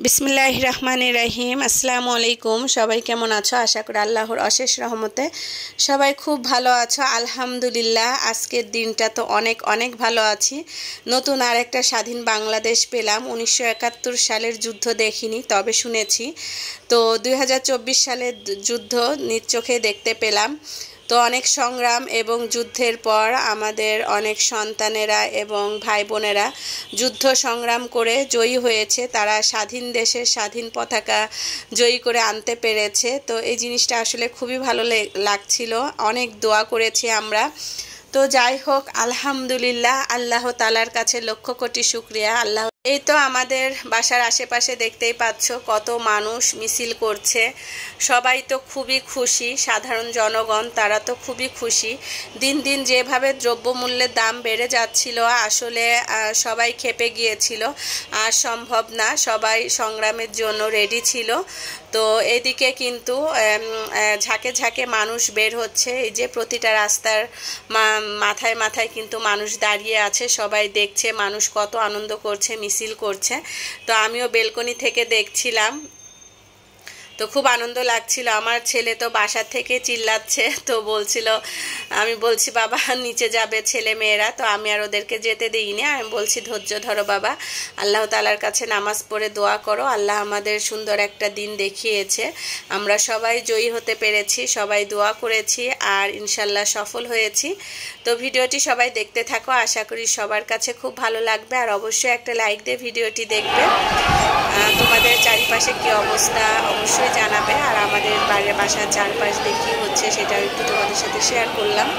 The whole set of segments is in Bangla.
বিসমিল্লাহির রহমানির রহিম। আসসালামু আলাইকুম। সবাই কেমন আছো? আশা করি আল্লাহর অশেষ রহমতে সবাই খুব ভালো আছো। আলহামদুলিল্লাহ, আজকের দিনটা তো অনেক অনেক ভালো আছি। নতুন আর একটা স্বাধীন বাংলাদেশ পেলাম। 1971 সালের যুদ্ধ দেখিনি, তবে শুনেছি। তো 2024 সালের যুদ্ধ নিজ চোখে দেখতে পেলাম। তো অনেক সংগ্রাম এবং যুদ্ধের পর আমাদের অনেক সন্তানেরা এবং ভাই বোনেরা যুদ্ধ সংগ্রাম করে জয়ী হয়েছে। তারা স্বাধীন দেশের স্বাধীন পতাকা জয়ী করে আনতে পেরেছে। তো এই জিনিসটা আসলে খুবই ভালো লাগছিল। অনেক দোয়া করেছি আমরা। তো যাই হোক, আলহামদুলিল্লাহ, আল্লাহ তাআলার কাছে লক্ষ কোটি শুকরিয়া। আল্লাহ এই তো আমাদের বাসার আশেপাশে দেখতেই পাচ্ছ কত মানুষ মিছিল করছে। সবাই তো খুবই খুশি, সাধারণ জনগণ তারা তো খুবই খুশি। দিন দিন যেভাবে দ্রব্যমূল্যের দাম বেড়ে যাচ্ছিল, আসলে সবাই ক্ষেপে গিয়েছিল। আর সম্ভব না, সবাই সংগ্রামের জন্য রেডি ছিল। তো এদিকে কিন্তু ঝাঁকে ঝাঁকে মানুষ বের হচ্ছে। এই যে প্রতিটা রাস্তার মাথায় মাথায় কিন্তু মানুষ দাঁড়িয়ে আছে, সবাই দেখছে মানুষ কত আনন্দ করছে, মিছিল করছে। তো আমিও বেলকনি থেকে দেখছিলাম, তো খুব আনন্দ লাগছিল। আমার ছেলে তো বাসা থেকে চিল্লাচ্ছে, তো বলছিল, আমি বলছি বাবা নিচে যাবে ছেলে মেয়েরা, তো আমি আর ওদেরকে যেতে দিইনি। আমি বলছি ধৈর্য ধরো বাবা, আল্লাহ তাআলার কাছে নামাজ পড়ে দোয়া করো। আল্লাহ আমাদের সুন্দর একটা দিন দেখিয়েছে, আমরা সবাই জয়ী হতে পেরেছি, সবাই দোয়া করেছি আর ইনশাল্লাহ সফল হয়েছি। তো ভিডিওটি সবাই দেখতে থাকো, আশা করি সবার কাছে খুব ভালো লাগবে। আর অবশ্যই একটা লাইক দিয়ে ভিডিওটি দেখবে। তোমাদের চারিপাশে কি অবস্থা অবশ্যই জানাবে। আর আমাদের বাইরের বাসার চারপাশ দিয়ে কী হচ্ছে সেটাও একটু তোমাদের সাথে শেয়ার করলাম।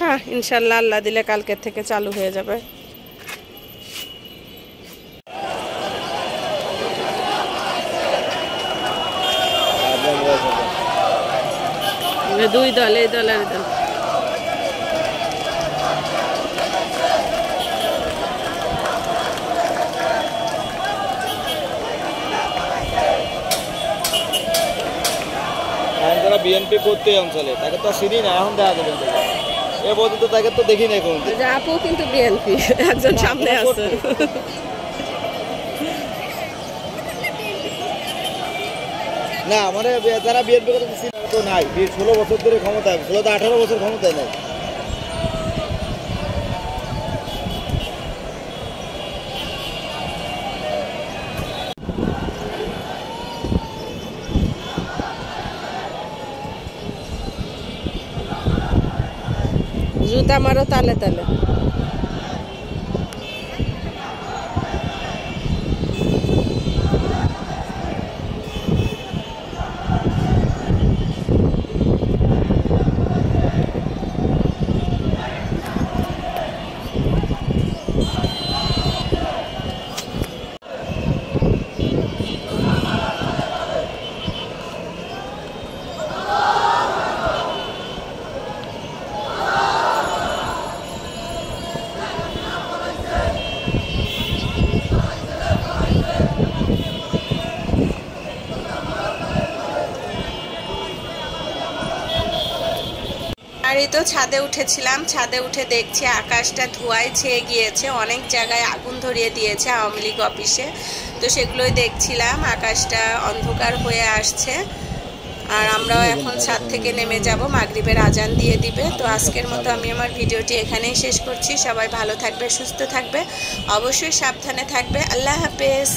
হ্যাঁ, ইনশাল্লাহ আল্লাহ দিলে কালকের থেকে চালু হয়ে যাবে। দুই দল, এই দল আর এই দল। যারা বিএনপি করতে অঞ্চলে তাকে তো চিনি না, এখন দেখা যাবে এ পর্যন্ত তাকে তো দেখি না কোনো। আপু কিন্তু বিএনপি একজন সামনে আছে। না মানে যারা বিএনপি করতে তো নাই, 16 বছর ধরে ক্ষমতায়, 18 বছর ক্ষমতায় নাই। জুতা মারো তালে তালে। আর এই তো ছাদে উঠেছিলাম, ছাদে উঠে দেখছি আকাশটা ধোঁয়ায় ছেয়ে গিয়েছে, অনেক জায়গায় আগুন ধরিয়ে দিয়েছে আওয়ামী লীগ অফিসে। তো সেগুলোই দেখছিলাম, আকাশটা অন্ধকার হয়ে আসছে। আর আমরাও এখন ছাদ থেকে নেমে যাব, মাগরিবের আজান দিয়ে দিবে। তো আজকের মতো আমি আমার ভিডিওটি এখানেই শেষ করছি। সবাই ভালো থাকবে, সুস্থ থাকবে, অবশ্যই সাবধানে থাকবে। আল্লাহ হাফেজ।